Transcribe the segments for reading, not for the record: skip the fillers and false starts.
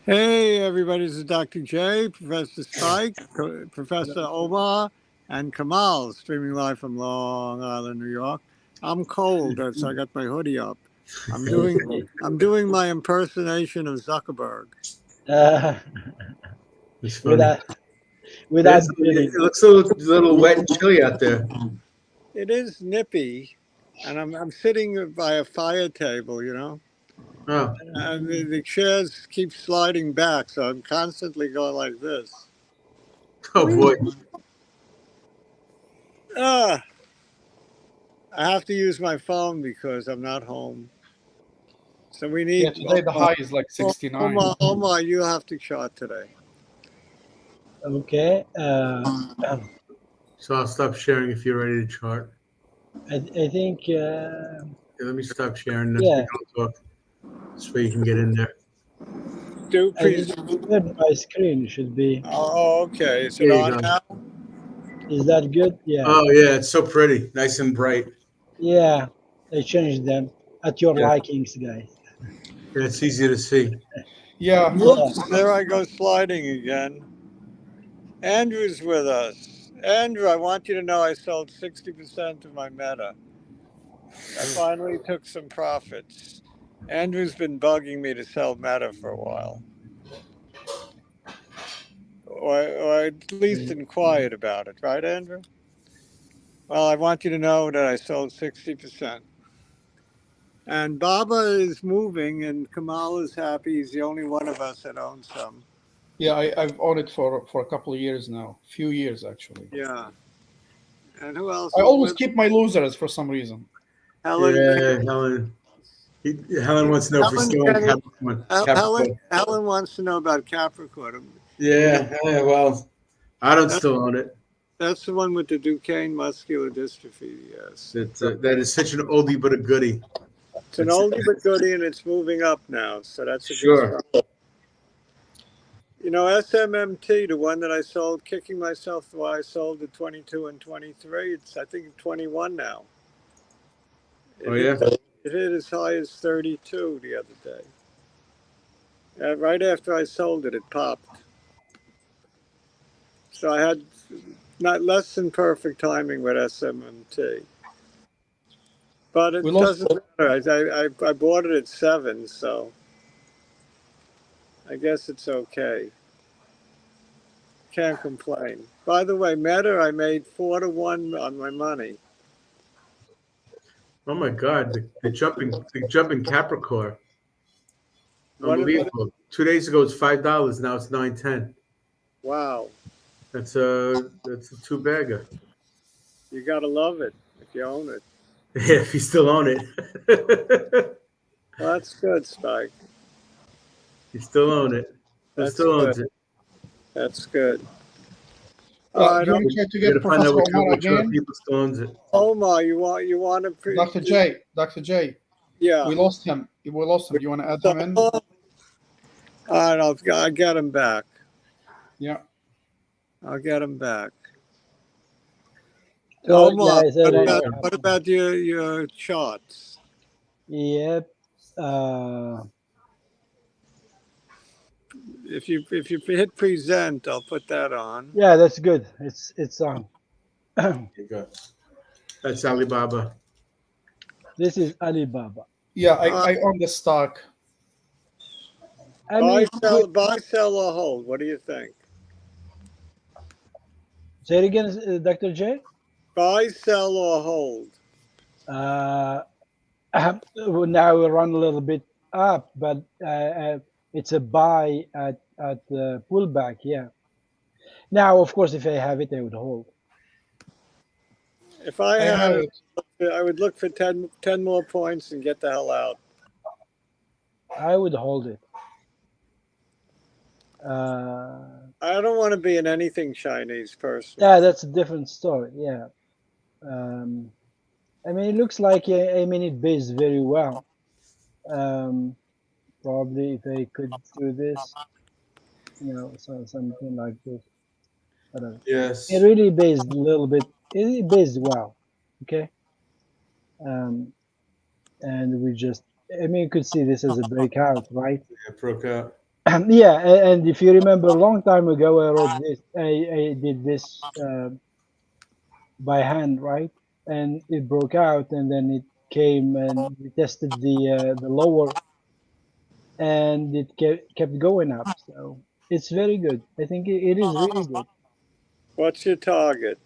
Hey, everybody, this is Dr. J, Professor Spike, Professor Omar, and Kamal, streaming live from Long Island, New York. I'm cold, so I got my hoodie up. I'm doing my impersonation of Zuckerberg. Uh, It's funny. without without It kidding. looks a little wet and chilly out there. It is nippy, and I'm sitting by a fire table, Oh, and the chairs keep sliding back, so I'm constantly going like this. oh boy. Ah, I have to use my phone because I'm not home. So we Yeah, need today the high is like 69. Omar, you have to chart today. Okay. So I'll stop sharing if you're ready to chart. I think. Yeah, let me stop sharing this. We Yeah. can talk. This way you can get in there. Do I think please. good. My screen should be. Oh, okay. Is it There you on go. now? Is that good? Yeah. Oh yeah, it's so pretty, nice and bright. Yeah. I changed them at your Yeah, likings, guys. yeah, it's easy to see. Yeah, Yeah. Whoops! There I go sliding again. Andrew's with us. Andrew, I want you to know I sold 60% of my Meta. I finally took some profits. Andrew's been bugging me to sell Meta for a while, or at least inquired about it. Right, Andrew? Well, I want you to know that I sold 60%. And Baba is moving, and Kamal is happy. He's the only one of us that owns some. yeah, I've owned it for a couple of years now, few years actually. Yeah. And who else I is always with keep my losers for some reason. Helen? Yeah, Helen. Helen wants to know if we Helen, still own Capricorn. Helen, Capricorn. Helen wants to know about Capricorn. Yeah, well, I don't That, still own it. that's the one with the Duchenne muscular dystrophy. Yes. That is such an oldie but a goodie. It's an It's oldie but goodie, and it's moving up now. So that's a good sure. start. SMMT, the one that I sold, kicking myself why I sold at 22 and 23. It's, I think, 21 now. Oh It yeah. hit, it hit as high as 32 the other day. Right after I sold it, it popped. So I had not less than perfect timing with SMMT. But We it lost. doesn't matter. I bought it at 7, so I guess it's okay. Can't complain. By the way, Meta, I made 4-1 on my money. Oh my God, the jumping Capricorn. What? Unbelievable. 2 days ago it's $5. Now it's 9.10. Wow, That's a two bagger. you gotta love it if you own it. Yeah, if you still own it. Well, that's good, Spike. You still own it. Who That's still owns good. it? That's good. All Yeah, right, do you want to try to You get gotta find out Professor which Omar which other again? people still owns it. Omar, you want to Dr. J, yeah. we lost him. We lost him. Do you want to add So, him in? all right, I'll get him back. Yeah. I'll get him back. So, Omar, guys, I what don't about know. what about your charts? Yep. Uh, If you hit present, I'll put that on. yeah, that's good. It's on. There you go. That's Alibaba. This is Alibaba. Yeah, Uh, I own the stock. I mean, buy, sell, or hold. What do you think? say it again, Dr. J. Buy, sell, or hold. Uh, now we run a little bit up, but it's a buy at the pullback. Yeah. Now, of course, if I have it, I would hold. If I I had have it, it. I would look for 10 more points and get the hell out. I would hold it. I don't want to be in anything Chinese, personally. Yeah, that's a different story. Yeah. Um, I mean, it looks like it based very well. Um, Probably if I could do this, so something like this. I don't know. It Yes. really based a little bit. It based well. Okay. Um, and we just, I mean, you could see this as a breakout, right? It broke out. Yeah, and if you remember, a long time ago, I wrote this. I did this by hand, right? And it broke out, and then it came, and we tested the lower, and it kept going up. So it's very good. I think it is really good. What's your target?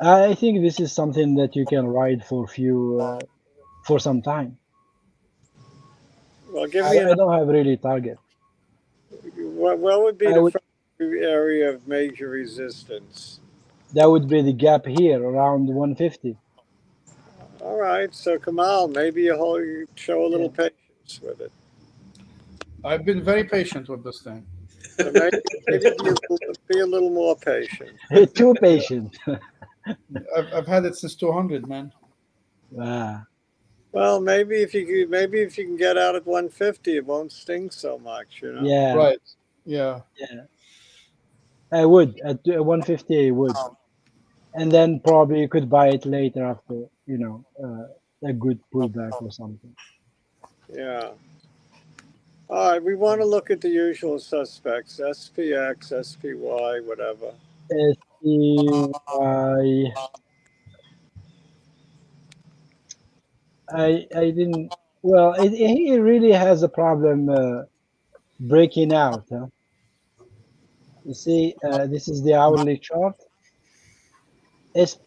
I think this is something that you can ride for some time. Well, give I, me an. I don't have really target. What would be I the would first area of major resistance? That would be the gap here around 150. All right, so Kamal, maybe you show a little Yeah, patience with it. I've been very patient with this thing. So maybe be a little more patient. too patient. I've had it since 200, man. Ah, Well, maybe if you can get out at 150, it won't sting so much, you know. yeah, Right. Yeah. yeah. I would at 150. I would, and then probably you could buy it later after a good pullback or something. Yeah. All right, we want to look at the usual suspects: SPX, SPY, whatever. SPY. I didn't. Well, it really has a problem breaking out. Huh? You see, this is the hourly chart. S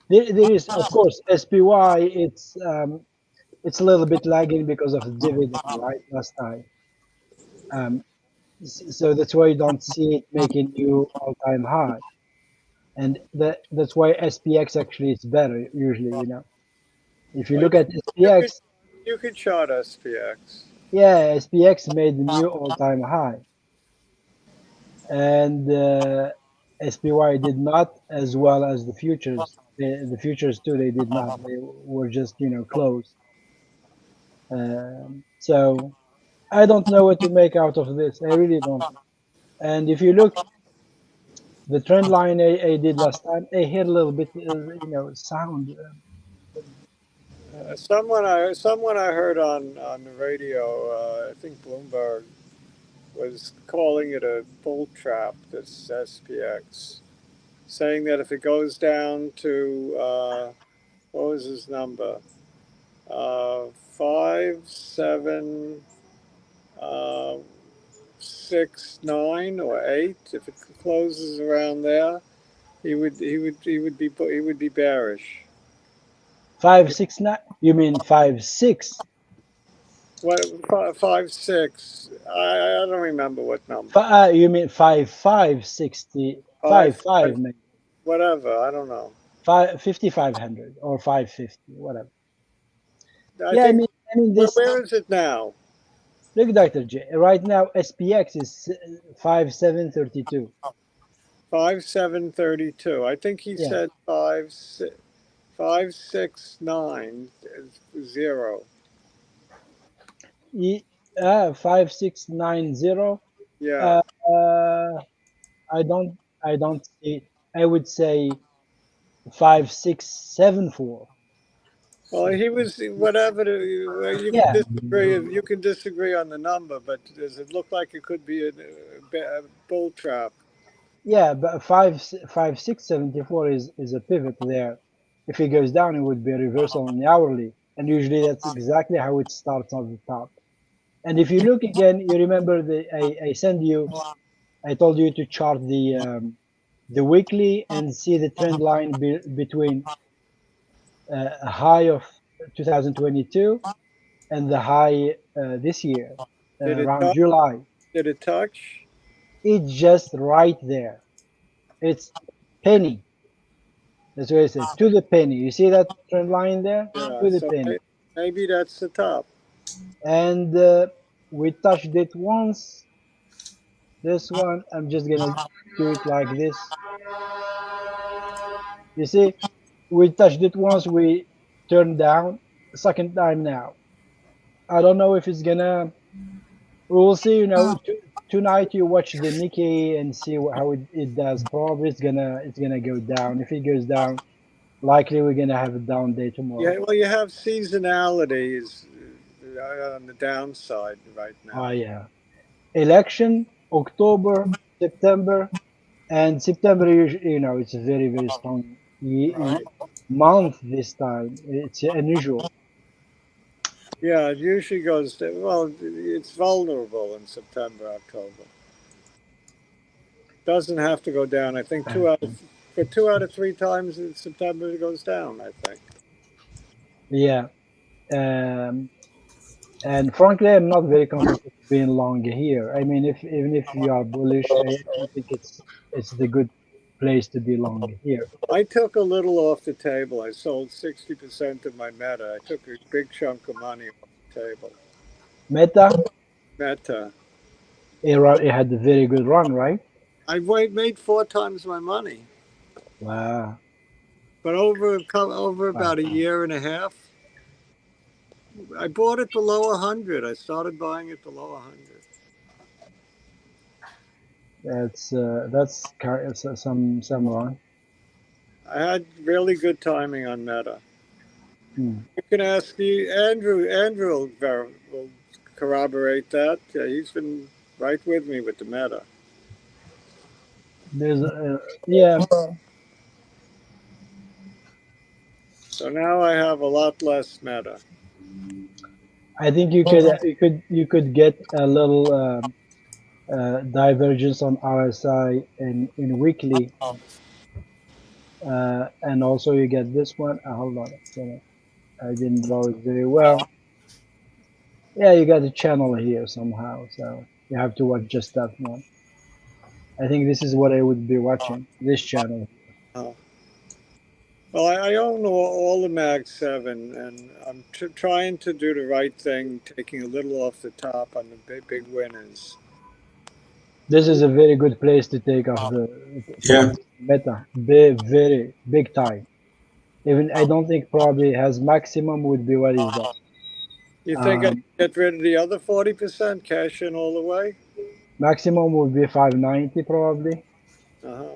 there is, of course, SPY. It's a little bit lagging because of the dividend, right? Last time. Um, so that's why you don't see it making new all-time high, and that's why SPX actually is better usually. If you Well, look at you could SPX, you could chart SPX. yeah, SPX made the new all-time high, and SPY did not, as well as the futures. The futures too, they did not. They were just close. So I don't know what to make out of this. I really don't. And if you look, the trend line I did last time, I hear a little bit, sound. Someone I heard on the radio, I think Bloomberg was calling it a bull trap. This SPX, saying that if it goes down to what was his number, 5, 7, uh, 6, 9, or 8, if it closes around there, he would be bearish. 569? You mean 56? What 5, 6? I don't remember what number. You mean 5560? Five, 55 maybe. whatever. I don't know. 5500 or 550, whatever. I Yeah, I think mean, I mean this. where is it now? Look, Dr. J. Right now, SPX is 5732. 5, 7, 32. I think he Yeah, said 5, 6, 9, 0. 5690. Yeah. Uh, uh, I don't see. I would say 5674. Well, he was whatever. You can Yeah, disagree. You can disagree on the number, but does it look like it could be a bull trap? yeah, but 5674 is a pivot there. If it goes down, it would be a reversal on the hourly, and usually that's exactly how it starts on the top. And if you look again, you remember I send you. I told you to chart the weekly and see the trend line between a high of 2022 and the high this year Did it around touch? July. Did it touch? It's just right there. It's penny. That's what I said. To the penny. You see that trend line there? Yeah. To the So penny. maybe that's the top. And we touched it once. This one, I'm just gonna do it like this. You see, we touched it once. We turned down. Second time now. I don't know if it's gonna. We will see. Tonight you watch the Nikkei and see how it does. Probably it's gonna go down. If it goes down, likely we're gonna have a down day Yeah. tomorrow. Well, you have seasonality is on the downside right now. Yeah. Election, October, September, and September, it's a very, very strong month this time. It's unusual. Yeah, it usually goes to, well, it's vulnerable in September, October. Doesn't have to go down. I think for 2 out of 3 times in September it goes down, I think. Yeah. Um, and frankly, I'm not very comfortable being long here. I mean, even if you are bullish, I don't think it's the good place to be long here. I took a little off the table. I sold 60% of my Meta. I took a big chunk of money off the table. Meta, Meta. it had a very good run, right? I made 4 times my money. Wow. But over Wow. about a year and a half, I bought it below 100. I started buying it below 100. That's some run. I had really good timing on Meta. Hmm. You can ask Andrew. Andrew will corroborate that. He's been right with me with the Meta. There's yeah. So now I have a lot less Meta. I think you could get a little divergence on RSI in weekly, and also you get this one. Hold on a second. I didn't draw it very well. Yeah, you got a channel here somehow, so you have to watch just that one. I think this is what I would be watching. This channel. Oh. Well, I own all the Mag 7, and I'm trying to do the right thing, taking a little off the top on the big winners. This is a very good place to take off the Yeah. Meta. Very big time. Even I don't think probably has maximum would be what is that. You think I can get rid of the other 40%, cash in all the way? Maximum would be 590 probably. Uh-huh.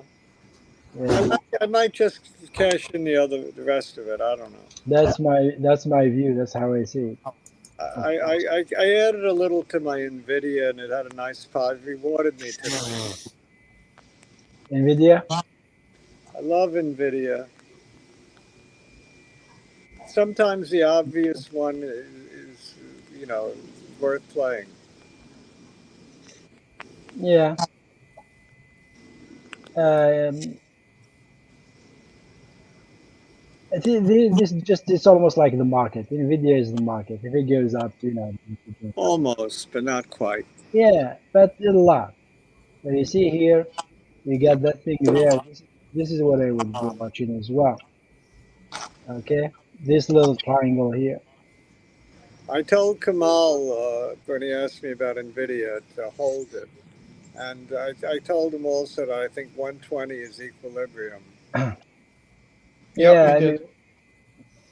Yeah. I might just cash in the rest of it. I don't know. That's my view. That's how I see it. I added a little to my NVIDIA, and it had a nice spot. It rewarded me today. Nvidia. I love NVIDIA. Sometimes the obvious one is worth playing. Yeah. Um, I think it's almost like the market. Nvidia is the market. If it goes up, Almost, but not quite. Yeah, but a lot. But you see here, you got that thing there. This is what I would be watching as well. Okay, this little triangle here. I told Kamal when he asked me about NVIDIA to hold it. And I told him also that I think 120 is equilibrium. Yeah, we I did. mean,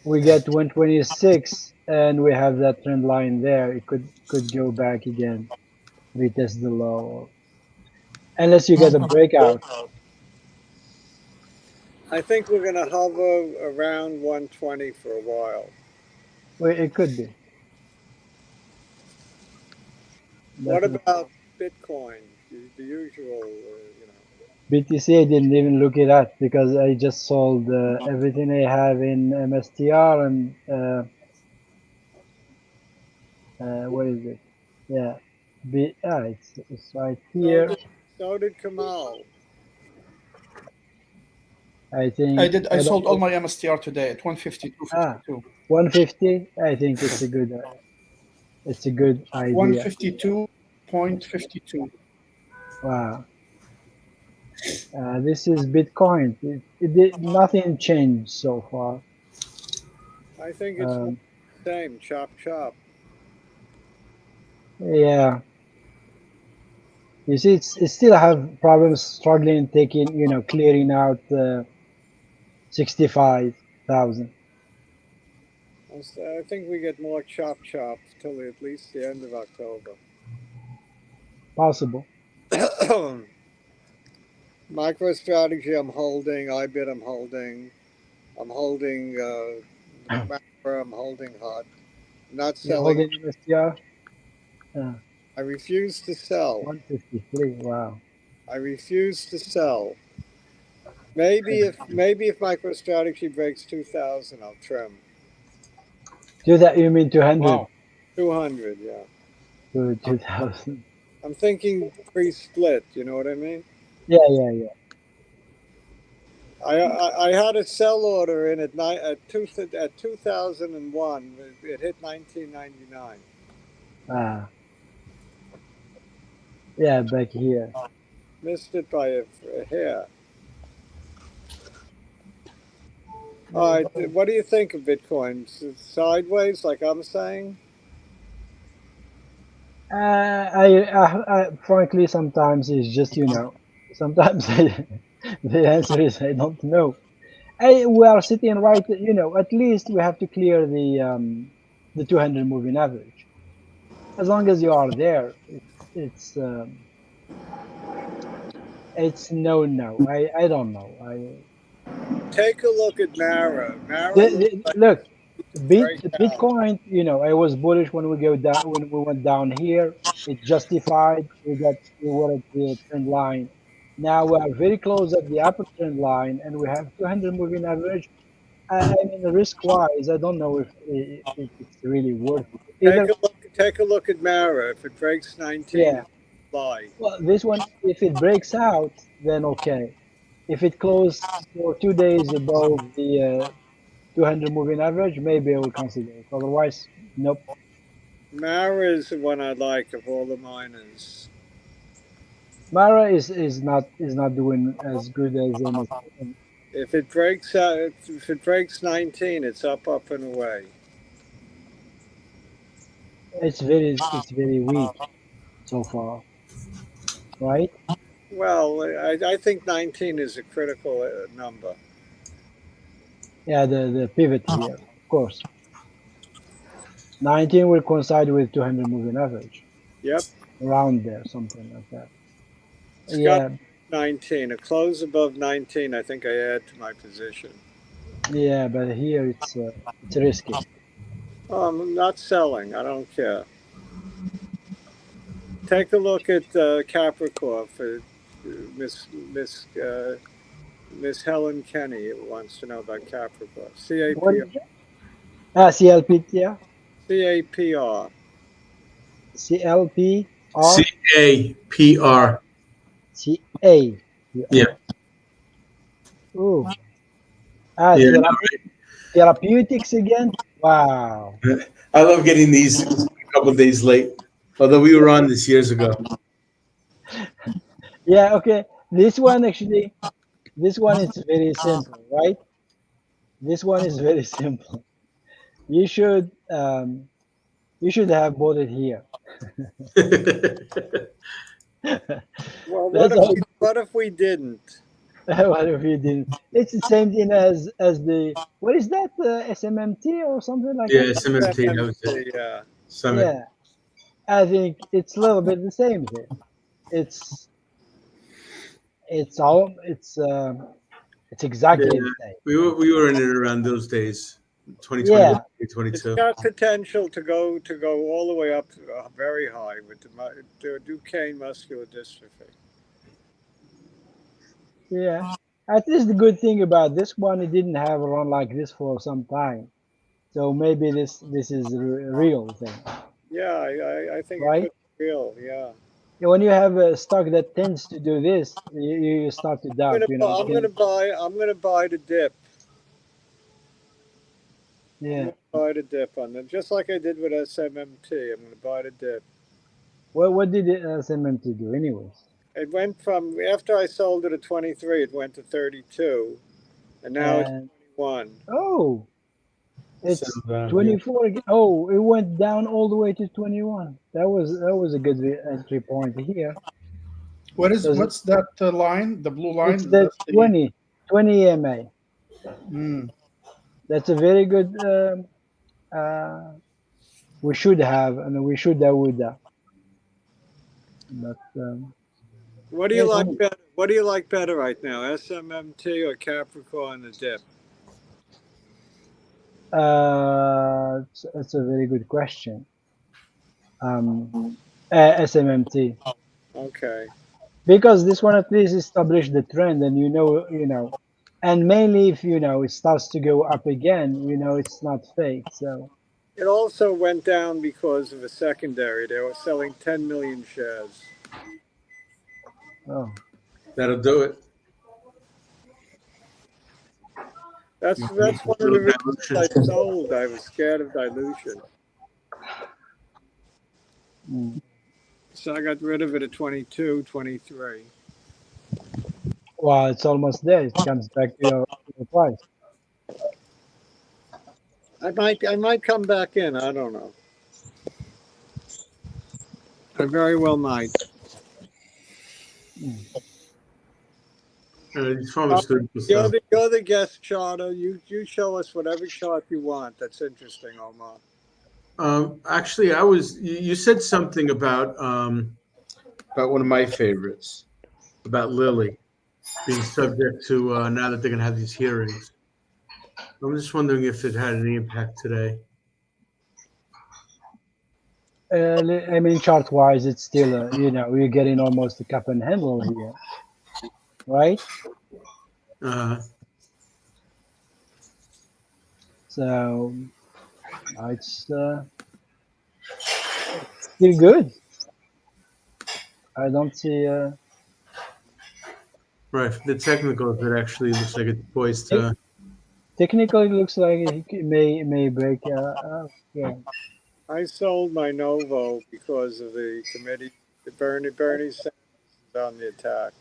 we get 126, and we have that trend line there. It could go back again, retest the low, unless you get a breakout. I think we're going to hover around 120 for a while. Well, it could be. What Definitely. about Bitcoin? The usual, BTC, I didn't even look it at because I just sold everything I have in mstr and what is it? Yeah, it's right here. So did Kamal. I think I did. I I don't sold all know. my MSTR today at 152.52. 150. I think it's a good idea. 152.52. Wow. This is Bitcoin. Nothing changed so far. I think it's more the same. Chop, chop. Yeah. You see, it still have problems struggling clearing out 65,000. I think we get more chop, chop till at least the end of October. Possible. MicroStrategy, I'm holding. IBIT, I'm holding. I'm holding macro. I'm holding HUD. Not You're selling. holding mstr. I refuse to sell. 153. Wow. I refuse to sell. Maybe if MicroStrategy breaks 2,000, I'll trim. Do that, you mean 200 Wow. 200, yeah. to 2000? I'm thinking pre-split. You know what I mean? Yeah, yeah, yeah. I had a sell order in at 2001. It hit 1999. Ah, yeah, back here. Missed it by a hair. All right, what do you think of Bitcoin? Sideways, like I'm saying? Frankly, sometimes it's just, sometimes the answer is I don't know. We are sitting right, at least we have to clear the 200 moving average. As long as you are there, it's it's no. I don't know. Take a look at Mara. Mara looks like Look, break out. Bitcoin. I was bullish when we went down here. It justified. We were at the trend line. Now we are very close at the upper trend line, and we have 200 moving average. I mean, risk wise, I don't know if it's really worth it. Either, Take a look at Mara. If it breaks 19, yeah. it's buy. Well, this one, if it breaks out, then okay. If it closes for 2 days above the 200 moving average, maybe I will consider it. Otherwise, nope. Mara is the one I like of all the miners. Mara is not doing as good as MSCM. If it breaks out, if it breaks 19, it's up and away. It's very weak so far, right? Well, I think 19 is a critical number. Yeah, the pivot here, of course. 19 will coincide with 200 moving average, Yep, around there, something like that. it's got Yeah, 19. A close above 19, I think I add to my position. yeah, but here it's risky. I'm not selling. I don't care. Take a look at Capricorn for Miss Helen Kenny wants to know about Capricorn. What is it? CLP, yeah, CAPR. CLPR, CAPR. CAPR. Yeah. Oh, Yeah. therapeutics again. Wow. I love getting these a couple of days late. Although we were on this years ago. Yeah. Okay. This one actually, this one is very simple, right? This one is very simple. You should um, you should have bought it here. Well, That's all. what if we didn't? What if you didn't? It's the same thing as the what is that SMMT or something like Yeah, that? SMMT, that was it. Yeah. Summit. Yeah, I think it's a little bit the same thing. It's it's all it's Yeah, exactly the same. we were in it around those days, 2021, Yeah, It's 2022. got potential to go all the way up very high with the Duchenne muscular dystrophy. yeah. At least the good thing about this one, it didn't have a run like this for some time. So maybe this is a real thing, Yeah, I think it right? could be real. Yeah. Yeah, when you have a stock that tends to do this, you start to doubt. You can, I'm gonna buy the dip. I'm yeah. gonna buy the dip on them, just like I did with SMMT. I'm gonna buy the dip. What did the SMMT do, anyways? It went from after I sold it at 23, it went to 32, and now it's And 21. oh, So, it's yeah. 24 again. Oh, it went down all the way to 21. That was a good entry point here. What's that line? The blue It's line? the That's the 20 EMA. mm, That's a very good. Uh, we should have, and we should have with that. But What do you yes, like better? What do you like better right now, SMMT or Capricorn the dip? It's a very good question. SMMT, Okay. because this one at least established the trend, and and mainly if it starts to go up again, it's not fake. So, It also went down because of a secondary. They were selling 10 million shares. oh, That'll do it. That's You want that's to one of the do reasons I dilution? sold. I was scared of dilution, mm. so I got rid of it at 22, 23. Well, it's almost there. It comes back to your price. I might come back in. I don't know. I very well might. Mm. These Uh, pharmaceutical you're stuff. the guest charter. You show us whatever chart you want. That's interesting, Omar. Actually, you said something about one of my favorites, about Lilly being subject to now that they're going to have these hearings. I'm just wondering if it had any impact today. I mean, chart wise, it's still, you're getting almost a cup and handle here, right? Uh, So it's still good. I don't see. right. For the technicals, it actually looks like it's poised Te- to. Technically, it looks like it may break. Yeah. I sold my Novo because of the committee. The Bernie Sanders is on the attack.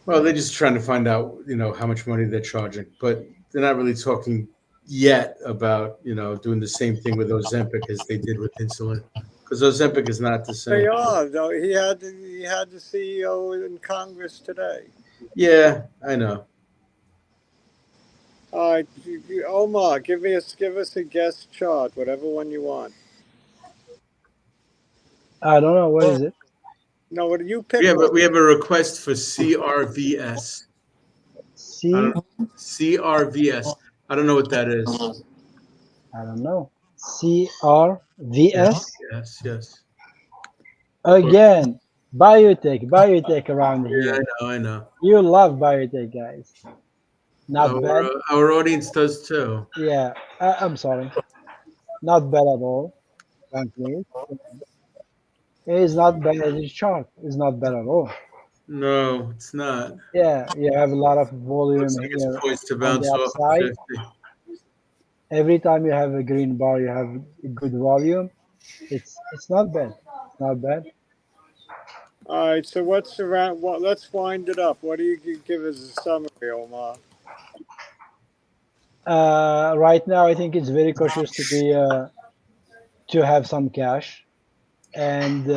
Well, they're just trying to find out, how much money they're charging, but they're not really talking yet about, doing the same thing with Ozempic as they did with insulin, because Ozempic is not the They same. are though. He had the CEO in Congress today. Yeah, I know. All right, Omar, give us a guest chart, whatever one you want. I don't know what is it. No, what do you We pick have one? we have a request for CRVS. I C. don't CRVS. I don't know what that is. I don't know. CRVS Yes. Or- again. Biotech around yeah, here. I know. You love biotech, guys. Not bad. Our audience does too. Yeah. I'm sorry. Not bad at all. Frankly, it is not bad as a chart. It's not bad at all. No, it's not. Yeah, you have a lot of volume Looks like it's here poised to on the bounce off the upside. 50. Every time you have a green bar, you have a good volume. It's not bad. It's not bad. All right, so what's around? What? Let's wind it up. What do you give as a summary, Omar? Right now, I think it's very cautious to have some cash and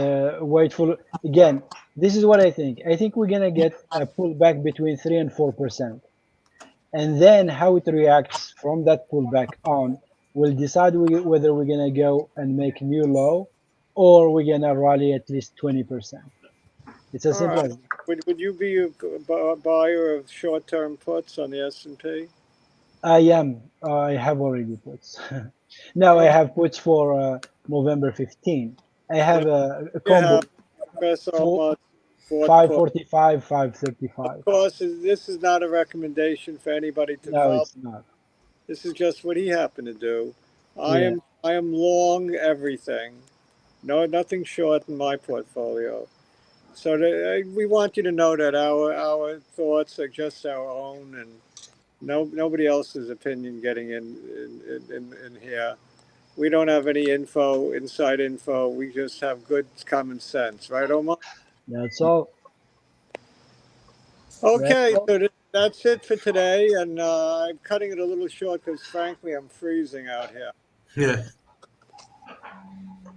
wait for again. This is what I think. I think we're gonna get a pullback between 3 and 4%, and then how it reacts from that pullback on will decide whether we're gonna go and make new low, or we're gonna rally at least 20%. It's as All simple right. as Would you be a buyer of short-term puts on the S&P? I am. I have already puts. Now I Okay. have puts for November 15. I have a You combo have Professor for Omar bought put. 545, Of 535. course, this is not a recommendation for anybody to No, follow. it's not. This is just what he happened to do. I Yeah, am I am long everything. No, nothing short in my portfolio. So we want you to know that our thoughts are just our own, and nobody else's opinion getting in here. We don't have any inside info. We just have good common sense, right, Omar? that's all. That's Okay, all. so that's it for today, and I'm cutting it a little short because, frankly, I'm freezing out here. Yeah.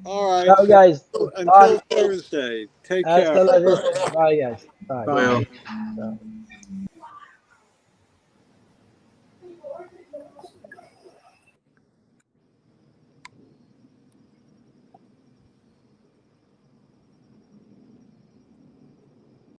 All right, Ciao, so guys. Bye. until Thursday, take care. Hasta la vista. Bye, guys. Bye. Bye all. Ciao.